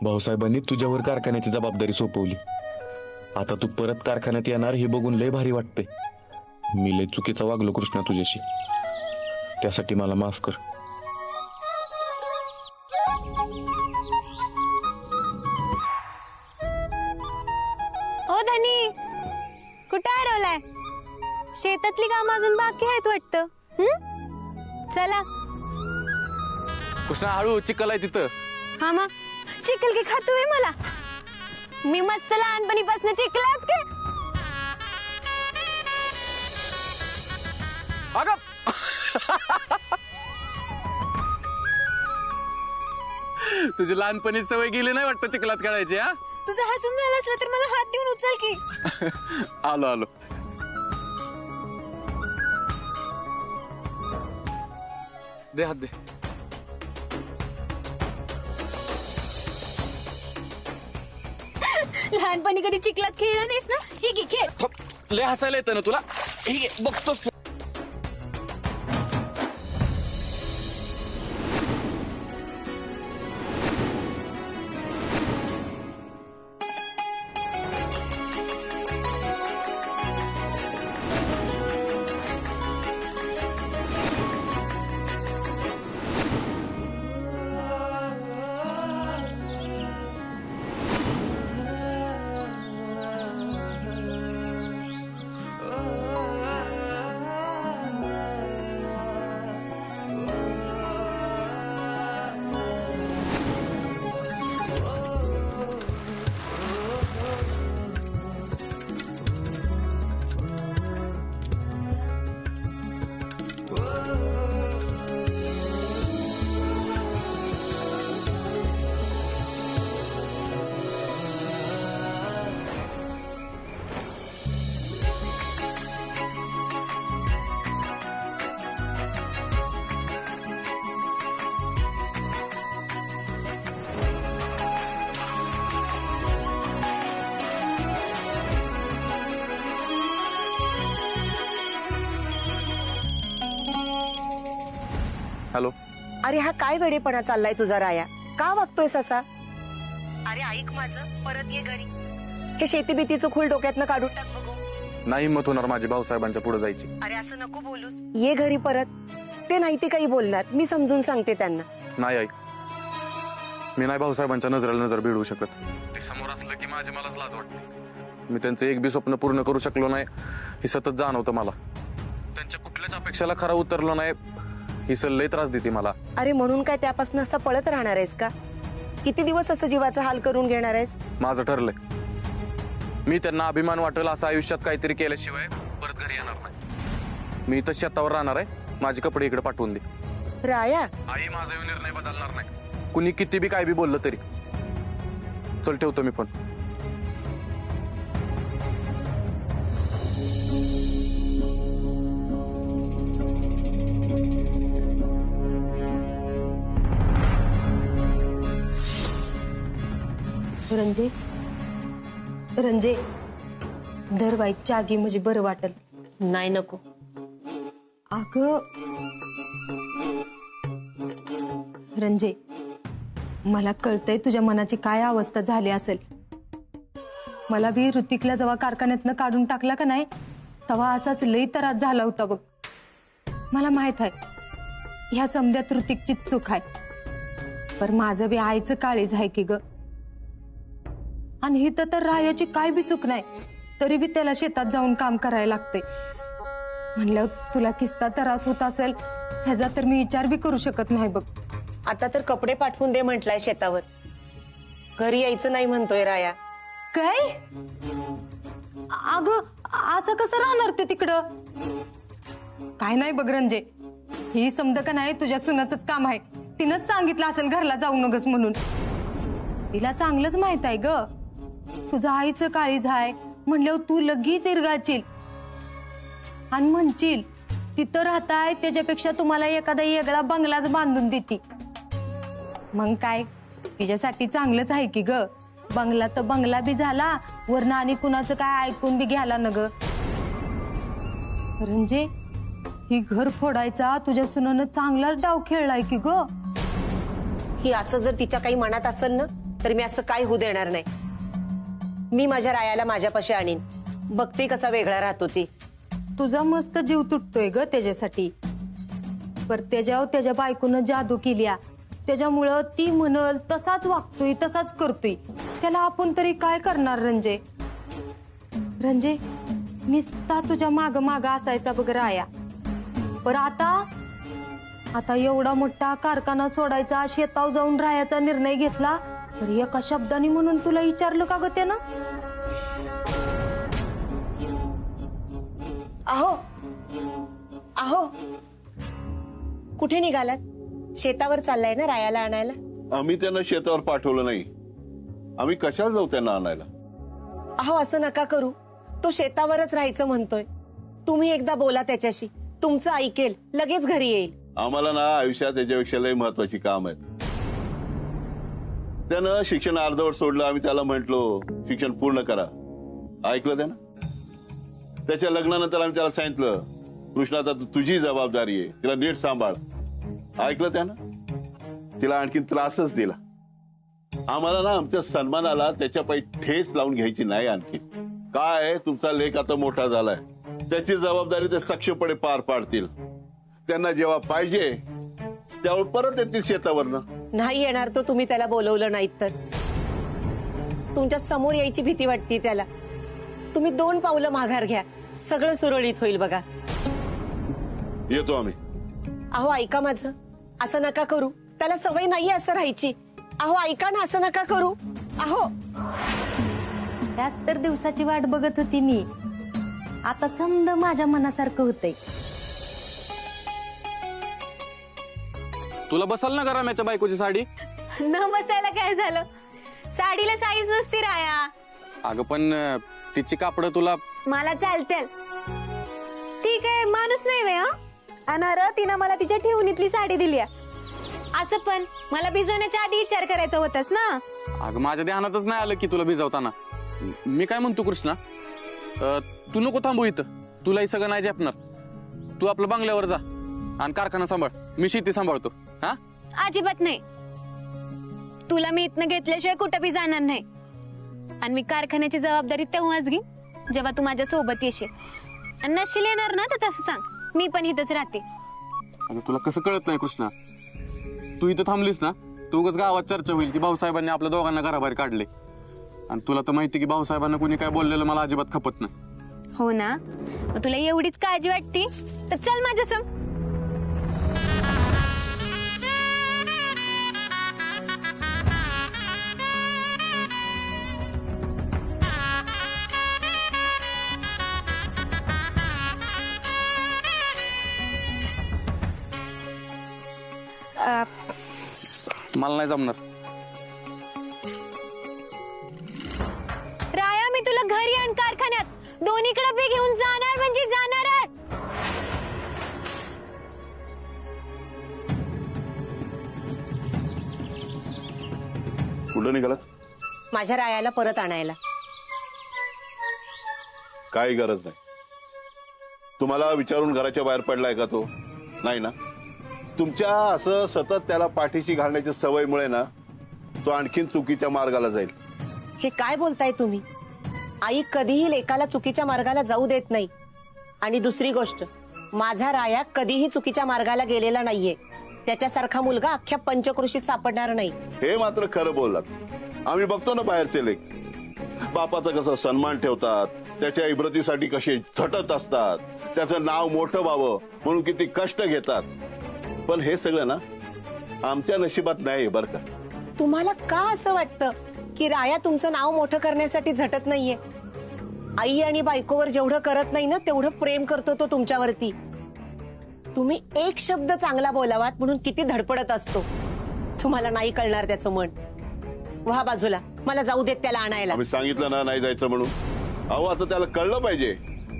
भाऊसाहेबांनी तुझ्यावर कारखान्याची जबाबदारी सोपवली. आता तू परत कारखान्यात येणार हे बघून लय भारी वाटते. मी लय चुकीचा वागलो कृष्णा तुझ्याशी, त्यासाठी मला माफ कर. ओ धनी, कुठं हरवलाय? शेतातली काम अजून बाकी आहेत वाटतं. चला. कृष्णा हळू, चिखल आहे तिथं. हा मग चिखल की खातोय मला. मी मस्त लहानपणीपासून चिखलात का. तुझी लहानपणी सवय गेली नाही वाटतं चिखलात खेळायची. हा, तुझं हसून झालं असलं तर मला हात देऊन उचल की. आलो आलो. दे हात दे. लहानपणी कधी चिखलात खेळलं नाहीस ना. हे घे खेळ. लय हसायला येतं ना तुला. ठीक आहे, बघतोस. हॅलो. अरे हा काय वेडेपणा चाललाय तुझा राया? का वागतोयस असा? अरे ऐक माझं, परत ये घरी. हे शेतीबीतीचं खूळ डोक्यातनं काढून टाक बघू. नाही हिंमत होणार माझी भाऊसाहेबांच्या पुढे जायची. अरे असं नको बोलूस. ये घरी परत. ते नाही ते काही बोलणार, मी समजून सांगते त्यांना. नाही आई, मी नाही भाऊसाहेबांच्या नजरेला नजर भिडवू शकत. ते समोर असलं की माझी मलाच लाज वाटते. मी त्यांचं एक बी स्वप्न पूर्ण करू शकलो नाही हे सतत जाणवतं मला. त्यांच्या कुठल्याच अपेक्षाला खरा उतरलो नाही ही लय त्रास देते मला. अरे म्हणून काय त्यापासून असं पळत राहणार आहेस का? किती दिवस असं जीवाचा हाल करून घेणार आहेस? माझं ठरलंय, मी त्यांना अभिमान वाटेल असं आयुष्यात काहीतरी केल्याशिवाय परत घरी येणार नाही. मी इथं शेतावर राहणार आहे. माझे कपडे इकडे पाठवून दे. राया, आई माझा निर्णय बदलणार नाही. कुणी किती बी काय बी बोललं तरी. चल ठेवतो मी पण. रंजे, रंजे, दरवाईच्या आगी म्हणजे बरं वाटल. नाही नको. अगं रंजे, मला कळतंय तुझ्या मनाची काय अवस्था झाली असेल. मला बी ऋतिकला जेव्हा कारखान्यातनं काढून टाकला का नाही तेव्हा असाच लई त्रास झाला होता बघ. मला माहित आहे ह्या समध्यात ऋतिकची चूक आहे, पण माझं बी आईचं काळीज आहे की ग. आणि ही तर रायाची काय बी चूक नाही, तरी बी त्याला शेतात जाऊन काम करायला लागते. म्हणलं तुला किस्ता त्रास होत असेल ह्याचा तर मी विचार बी करू शकत नाही बघ. आता तर कपडे पाठवून दे म्हटलाय शेतावर. घरी यायचं नाही म्हणतोय राया. काय? अगं असं कसं राहणार ते तिकडं? काय नाही बघ रंजे, ही समज का नाही तुझ्या सुनाचंच काम आहे. तिनंच सांगितलं असेल घरला जाऊ नगस म्हणून. तिला चांगलंच माहित आहे ग तुझं आईचं काळीज आहे म्हणल्यावर तू लगेच इरगाळशील आणि म्हणशील तिथं राहताय त्याच्यापेक्षा तुम्हाला एखादा वेगळा बंगलाच बांधून देती. मग काय तिच्यासाठी चांगलंच आहे की ग. बंगला तर बंगला बी झाला, वरनं आणि कुणाचं काय ऐकून बी घ्यायला न ग. रंजे, ही घर फोडायचा तुझ्या सुनानं चांगलाच डाव खेळलाय की ग. ही असं जर तिच्या काही मनात असेल ना तर मी असं काय होऊ देणार नाही. मी माझ्या रायाला माझ्यापाशी आणीन. बघते कसा वेगळा राहतो ती. तुझा मस्त जीव तुटतोय ग त्याच्यासाठी. पर त्याच्यावर त्याच्या बायकोनं जादू केल्या, त्याच्यामुळं ती म्हणल तसाच वागतोय, तसाच करतोय. त्याला आपण तरी काय करणार रंजे? रंजे, निस्ता तुझ्या माग माग असायचा बघ राया. पर आता एवढा मोठा कारखाना सोडायचा, शेताव जाऊन राहायचा निर्णय घेतला, तर एका शब्दाने म्हणून तुला विचारलं का ग त्यानं? अहो अहो, कुठे निघालात? शेतावर चाललाय ना रायाला आणायला? आम्ही त्यांना शेतावर पाठवलं नाही. आम्ही कशाला जाऊ त्यांना आणायला? अहो असं नका करू. तो शेतावरच राहायचं म्हणतोय. तुम्ही एकदा बोला त्याच्याशी, तुमचं ऐकेल, लगेच घरी येईल. आम्हाला ना आयुष्यात त्याच्यापेक्षा लय महत्वाची काम आहेत. त्यानं शिक्षण अर्धवट सोडलं. आम्ही त्याला म्हंटलो शिक्षण पूर्ण करा, ऐकलं त्यानं. त्याच्या लग्नानंतर आम्ही त्याला सांगितलं कृष्णा आता तुझी जबाबदारी आहे, तिला नीट सांभाळ, ऐकलं त्यानं. तिला आणखीन त्रासच दिला. आम्हाला ना आमच्या सन्मानाला त्याच्या पायी ठेच लावून घ्यायची नाही. आणखी काय, तुमचा लेख आता मोठा झालाय, त्याची जबाबदारी ते सक्षमपणे पार पाडतील. त्यांना जेव्हा पाहिजे त्यावर परत येतील शेतावरनं. नाही येणार तो, तुम्ही त्याला बोलवलं नाहीत तर. तुमच्या समोर यायची भीती वाटते त्याला. तुम्ही 2 पावलं माघार घ्या, सगळं सुरळीत होईल बघा. येतो आम्ही. अहो ऐका माझं, असं नका करू. त्याला सवय नाही असं राहायची. अहो ऐका ना, असं नका करू. अहो त्याच तर दिवसाची वाट बघत होती मी. आता समद माझ्या मनासारखं होतंय. तुला बसल ना गराम्याच्या बायकोची साडी? न बसायला काय झालं? साडीला साईज नसती राया. अगं पण तिची कापड तुला. मला चालतेल. ती काय माणूस नाही वे. अनार तिनं मला तिच्या ठेवणीतली साडी दिली. असं पण मला भिजवण्याच्या आधी विचार करायचा होताच ना. अगं माझ्या ध्यानातच नाही आलं की तुला भिजवताना. मी काय म्हणतो कृष्णा, तू नको थांबू इथं. तुलाही सगळं नाही झेपणार. तू आपलं बंगल्यावर जा आणि कारखाना सांभाळ, मी शेती सांभाळतो. हा, अजिबात नाही. तुला मी इथनं घेतल्याशिवाय कुठं बी जाणार नाही. आणि मी कारखान्याची जबाबदारी तेव्हाच घे जेव्हा तू माझ्या सोबत येशील. आणि नशील येणार ना तर तसं सांग, मी पण इथंच राहते. अगं तुला कसं कळत नाही कृष्णा? तू इथं थांबलीस ना, तू उगाच गावात चर्चा होईल की भाऊसाहेबांनी आपल्या दोघांना घराबाहेर काढले. आणि तुला तर माहिती की भाऊसाहेबांना कोणी काय बोललेलं मला अजिबात खपत नाही. हो ना, मग तुला एवढीच काळजी वाटते तर चल माझ्या संग. मला नाही जमणार. राया, मी तुला घरी आणि कारखान्यात दोन्हीकडे बी घेऊन जाणार म्हणजे जाणारच. कुठं निघालात? माझ्या रायाला परत आणायला. काही गरज नाही. तुम्हाला विचारून घराच्या बाहेर पडलाय का तो? नाही ना. तुमच्या असं सतत त्याला पाठीशी घालण्याच्या सवयीमुळे ना तो आणखीन चुकीच्या मार्गाला जाईल. हे काय बोलताय तुम्ही? आई कधीही लेकाला चुकीच्या मार्गाला जाऊ देत नाही. आणि दुसरी गोष्ट, माझा राया कधीही चुकीच्या मार्गाला गेलेला नाहीये. त्याच्यासारखा मुलगा अख्ख्या पंचक्रोशीत सापडणार नाही. हे मात्र खरं बोललात. आम्ही बघतो ना बाहेरचे लेख, बापाचा कसा सन्मान ठेवतात, त्याच्या इब्रतीसाठी कसे झटत असतात, त्याचं नाव मोठं व्हावं म्हणून किती कष्ट घेतात. पण हे सगळं ना आमच्या नशिबात नाही बरं का. तुम्हाला का असं वाटतं की राया तुमचं नाव मोठं करण्यासाठी झटत नाहीये? आई आणि बायकोवर जेवढं करत नाही ना तेवढं प्रेम करतो तो तुमच्यावरती. तुम्ही एक शब्द चांगला बोलावात म्हणून किती धडपडत असतो. तुम्हाला नाही कळणार त्याचं मन. व्हा बाजूला, मला जाऊ देत त्याला आणायला. आम्ही सांगितलं ना नाही जायचं म्हणून. अहो आता त्याला कळलं पाहिजे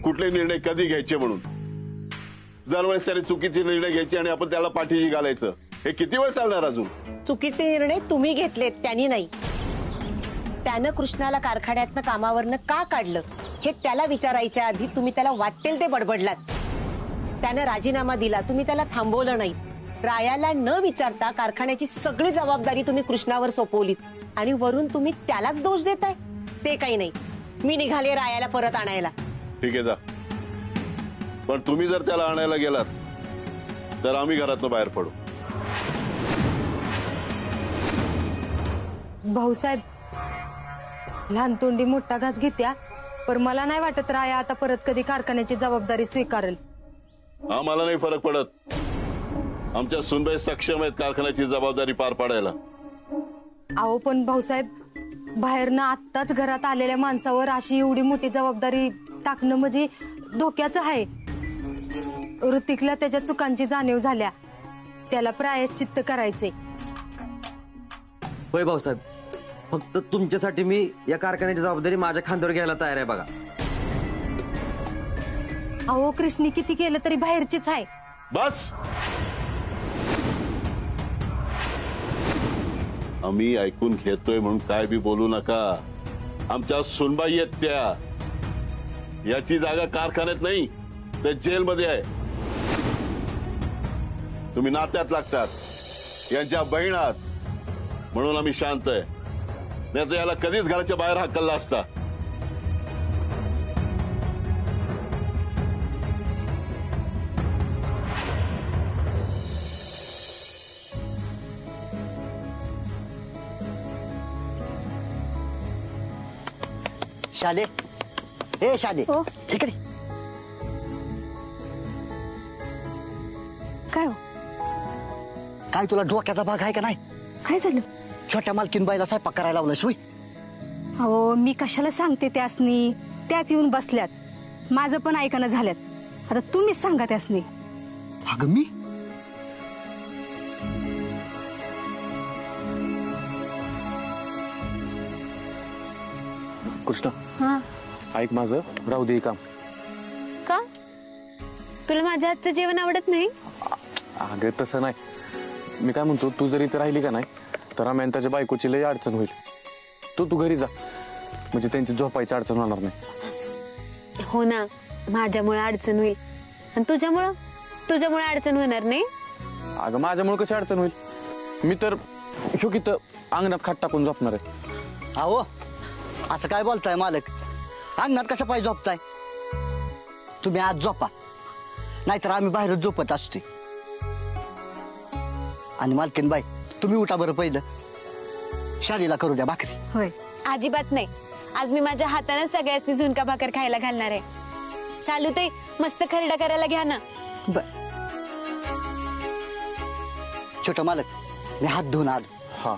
कुठले निर्णय कधी घ्यायचे म्हणून. दरवेळेस त्याने चुकीचे निर्णय घ्यायचे आणि आपण त्याला पाठीशी घालायचं, हे किती वेळ चालणार अजून? चुकीचे निर्णय तुम्ही घेतलेत, त्यांनी नाही. त्यानं कृष्णाला कारखान्यातनं कामावरनं का काढलं हे त्याला विचारायच्या आधी तुम्ही त्याला वाटेल ते बडबडलात. त्यानं राजीनामा दिला, तुम्ही त्याला थांबवलं नाही. रायाला न विचारता कारखान्याची सगळी जबाबदारी तुम्ही कृष्णावर सोपवलीत. आणि वरून तुम्ही त्यालाच दोष देताय. ते काही नाही, मी निघाले रायाला परत आणायला. ठीक आहे जा, पण तुम्ही जर त्याला आणायला गेलात तर आम्ही घरातनं बाहेर पडू. भाऊसाहेब, लहान तोंडी मोठा घास घेत्या, पण मला नाही वाटत राया आता परत कधी कारखान्याची जबाबदारी स्वीकारेल. आम्हाला नाही फरक पडत. आमच्या सुनबाई सक्षम आहेत कारखान्याची जबाबदारी पार पाडायला. अहो पण भाऊसाहेब, बाहेरनं आत्ताच घरात आलेल्या माणसावर अशी एवढी मोठी जबाबदारी टाकणं म्हणजे धोक्याचं आहे. ऋतिकला त्याच्या चुकांची जाणीव झाल्या, त्याला प्रायश्चित्त करायचे. होय भाऊसाहेब, फक्त तुमच्यासाठी मी या कारखान्याची जबाबदारी माझ्या खांद्यावर घ्यायला तयार आहे बघा. अहो कृष्णी किती केलं तरी बाहेरचीच आहे. बस, आम्ही ऐकून घेतोय म्हणून काय बी बोलू नका. आमच्या सुनबाई आहेत त्या. याची जागा कारखान्यात नाही तर जेलमध्ये आहे. तुम्ही नात्यात लागतात, यांच्या बहिणात, म्हणून आम्ही शांत आहे. नाही तर याला कधीच घराच्या बाहेर हाकलला असता. शाले, ए शाले, इकडे. काय हो? काय तुला डोक्याचा भाग आहे का नाही? काय झालं? छोट्या मालकीन बाईला स्वयंपाक करायला लावलं शिवाय. अहो मी कशाला सांगते त्यासनी, त्याच येऊन बसल्यात, माझं पण ऐकणं झाल्यात. आता तुम्हीच सांगा त्यासनी. अगं मी कृष्णा, हा ऐक माझं, राहू दे हे काम. का? तुला माझ्या हातचं जेवण आवडत नाही? अगं तसं नाही, मी काय म्हणतो, तू जर इथे राहिली का नाही तर आम्ही त्याच्या बायकोची लई अडचण होईल. तू तू घरी जा, म्हणजे त्यांची झोपायची अडचण होणार नाही. हो ना, माझ्यामुळे अडचण होईल आणि तुझ्यामुळे अडचण होणार नाही. अगं माझ्यामुळे कशी अडचण होईल? मी तर शोकीत अंगणात खाट टाकून झोपणार आहे. अहो असं काय बोलताय मालक? अंगणात कसं पाहिजे झोपताय? तुम्ही आज झोपा, नाहीतर आम्ही बाहेरच झोपत असते. आणि मालकीन बाई, तुम्ही उठा बरं, पहिलं शालीला करू द्या भाकरी. होय. अजिबात नाही, आज मी माझ्या हाताने सगळ्यांनी झुणका भाकर खायला घालणार आहे. शालू ते मस्त खरडा करायला घ्या ना. बर. छोटा मालक, मी हात धुवून आज. हा,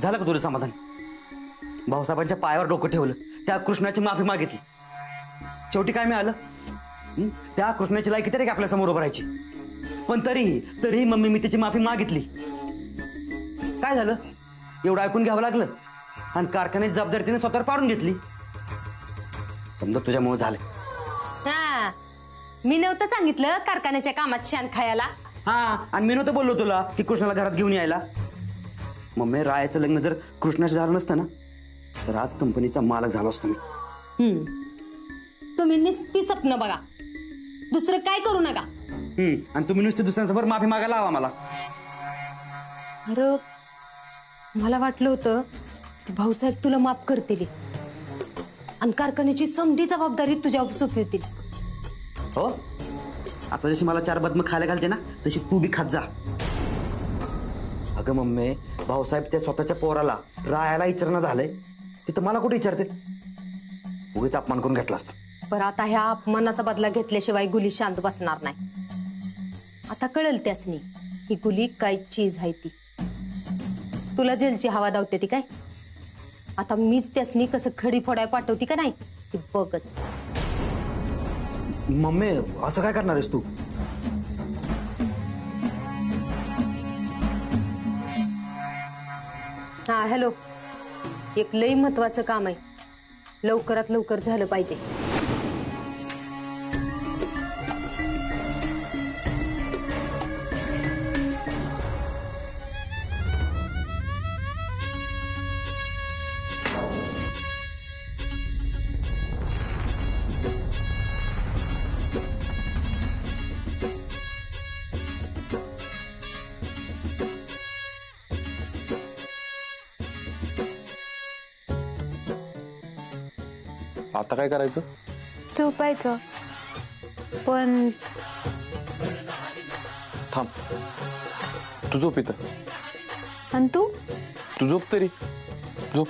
झालं का तुझं समाधान? भाऊसाहेबांच्या पायावर डोकं ठेवलं, त्या कृष्णाची माफी मागितली, शेवटी काय मिळालं? त्या कृष्णाची लायकी तरी आपल्या समोर उभं राहायची, पण तरीही मम्मी मी त्याची माफी मागितली. काय झालं? एवढं ऐकून घ्यावं लागलं आणि कारखान्याची जबाबदारी तिने स्वतःवर पाडून घेतली. समजा तुझ्यामुळे झालं. हा, मी नव्हतं सांगितलं कारखान्याच्या कामात शान खायला. हा, आणि मी नव्हतं बोललो तुला की कृष्णाला घरात घेऊन यायला. मम्मी, रायाचं लग्न जर कृष्णाशी झालं नसतं ना तर आज कंपनीचा मालक झालो असतो मी. तुम्ही नुसती स्वप्न बघा, दुसरं काय करू नका. आणि तुम्ही नुसते दुसऱ्यांसमोर माफी मागायला हवा मला. अरे मला वाटलं होतं की भाऊसाहेब तुला माफ करतील आणि कारखान्याची समधी जबाबदारी तुझ्यावर सोपवतील. हो, आता जशी मला 4 बदम खायला घालते ना, तशी तू बी खात जा. अगं मम्मी, भाऊसाहेब त्या स्वतःच्या पोराला रायाला विचारणं झालंय, तिथं मला कुठे विचारते? उगीच अपमान करून घेतला असता. पण आता ह्या अपमानाचा बदला घेतल्याशिवाय गुली शांत बसणार नाही. आता कळेल त्यासनी ही गुली काय चीज आहे ती. तुला जेलची हवा दावते ती काय? आता मीच त्यासनी कसं खडी फोडाय पाठवती का नाही ती बघच. मम्मी, असं काय करणार आहेस तू? हॅलो. एक लई महत्वाचं काम आहे, लवकरात लवकर झालं पाहिजे. आता काय करायचं? झोपायचं. पण थांब, तू झोप इथं. आणि तू? तू झोप तरी, झोप.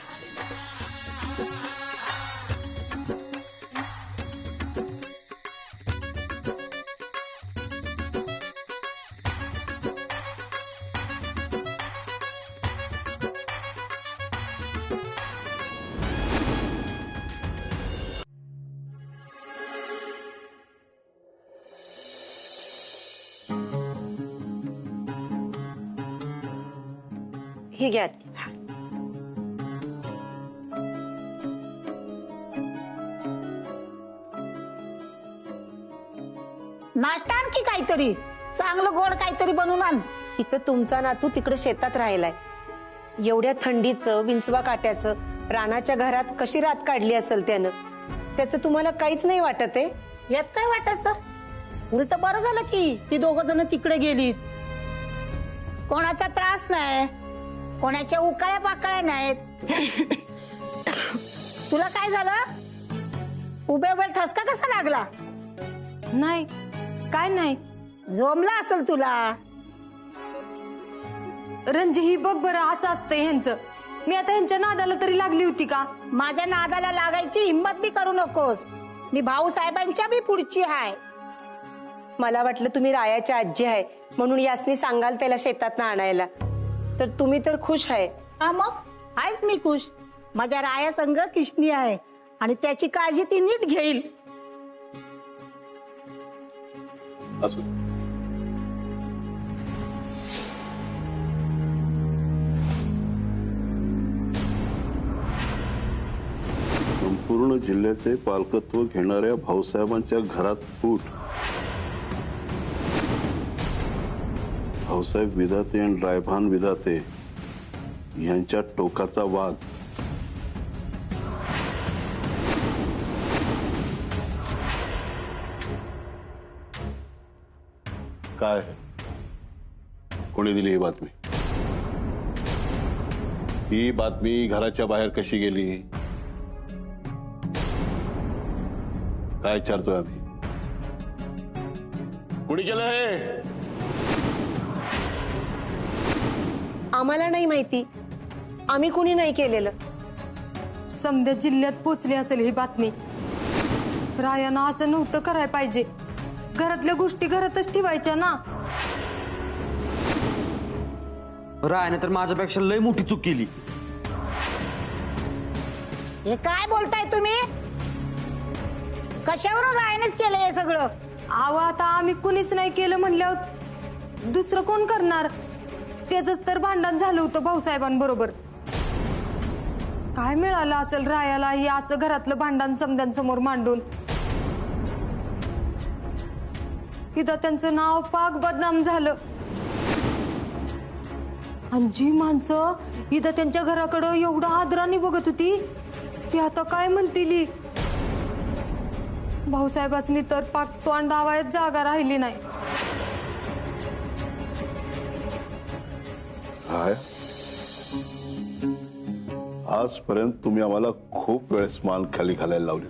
ही घ्या. नाश्ता आण की काहीतरी चांगलं गोड काहीतरी बनवून आण. इथं तुमचा नातू तिकडे शेतात राहिलाय. एवढ्या थंडीचं विंचवा काट्याचं रानाच्या घरात कशी रात काढली असेल त्यानं. त्याचं तुम्हाला काहीच नाही वाटत आहे? यात काय वाटायचं? उलट बरं झालं की ती दोघं जण तिकडे गेलीत. कोणाचा त्रास नाही, कोणाच्या उकाळ्या पाकळ्या नाहीत. तुला काय झालं? उभे उभे ठसका कसा लागला? नाही, काय नाही. झोमला असेल तुला. रंजी, ही बघ बरं, असं असतंय ह्यांचं. मी आता ह्यांच्या नादाला तरी लागली होती का? माझ्या नादाला लागायची हिंमत बी करू नकोस. मी भाऊसाहेबांच्या बी पुढची आहे. मला वाटलं तुम्ही रायाच्या आजी आहे म्हणून यासनी सांगाल त्याला शेतात आणायला. तर तुम्ही तर खुश आहे. हा मग आहेस मी खुश. माझ्या राया संघ किशनी आहे आणि त्याची काळजी ती नीट घेईल. असू दे. संपूर्ण जिल्ह्याचे पालकत्व घेणाऱ्या भाऊसाहेबांच्या घरात फूट. भाऊसाहेब विधाते आणि रायभान विधाते यांच्या टोकाचा वाद. काय कोणी दिली ही बातमी? ही बातमी घराच्या बाहेर कशी गेली? काय विचारतोय आम्ही? कुणी केलं हे? आम्हाला नाही माहिती. आम्ही कुणी नाही केलेलं. समद्या जिल्ह्यात पोचली असेल ही बातमी. रायानं असं नव्हतं करायला पाहिजे. घरातल्या गोष्टी घरातच ठेवायच्या ना. रायाने तर माझ्यापेक्षा लय मोठी चूक केली. हे काय बोलताय तुम्ही? कशावरून रायनेच केलं हे सगळं? अहो, आता आम्ही कुणीच नाही केलं म्हणल्यावर दुसरं कोण करणार? त्याच तर भांडण झालं होतं भाऊसाहेबांबरोबर. काय मिळालं असेल रायाला हे असं घरातलं भांडण समद्यांसमोर मांडून? इथं त्यांचं नाव पाक बदनाम झालं. आणि जी माणसं इथं त्यांच्या घराकडं एवढं आदराने बघत होती ती आता काय म्हणतील? भाऊसाहेबांनी तर पाक तोंड डावायच जागा राहिली नाही. हाय, आजपर्यंत तुम्ही आम्हाला खूप वेळेस मान खाली घालायला लावली.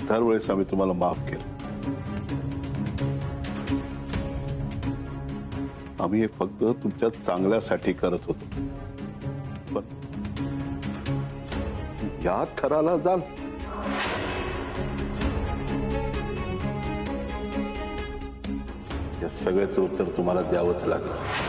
दरवेळेस आम्ही तुम्हाला माफ केलं. आम्ही हे फक्त तुमच्या चांगल्यासाठी करत होतो. पण या थराला जाल या सगळ्याचं उत्तर तुम्हाला द्यावंच लागेल.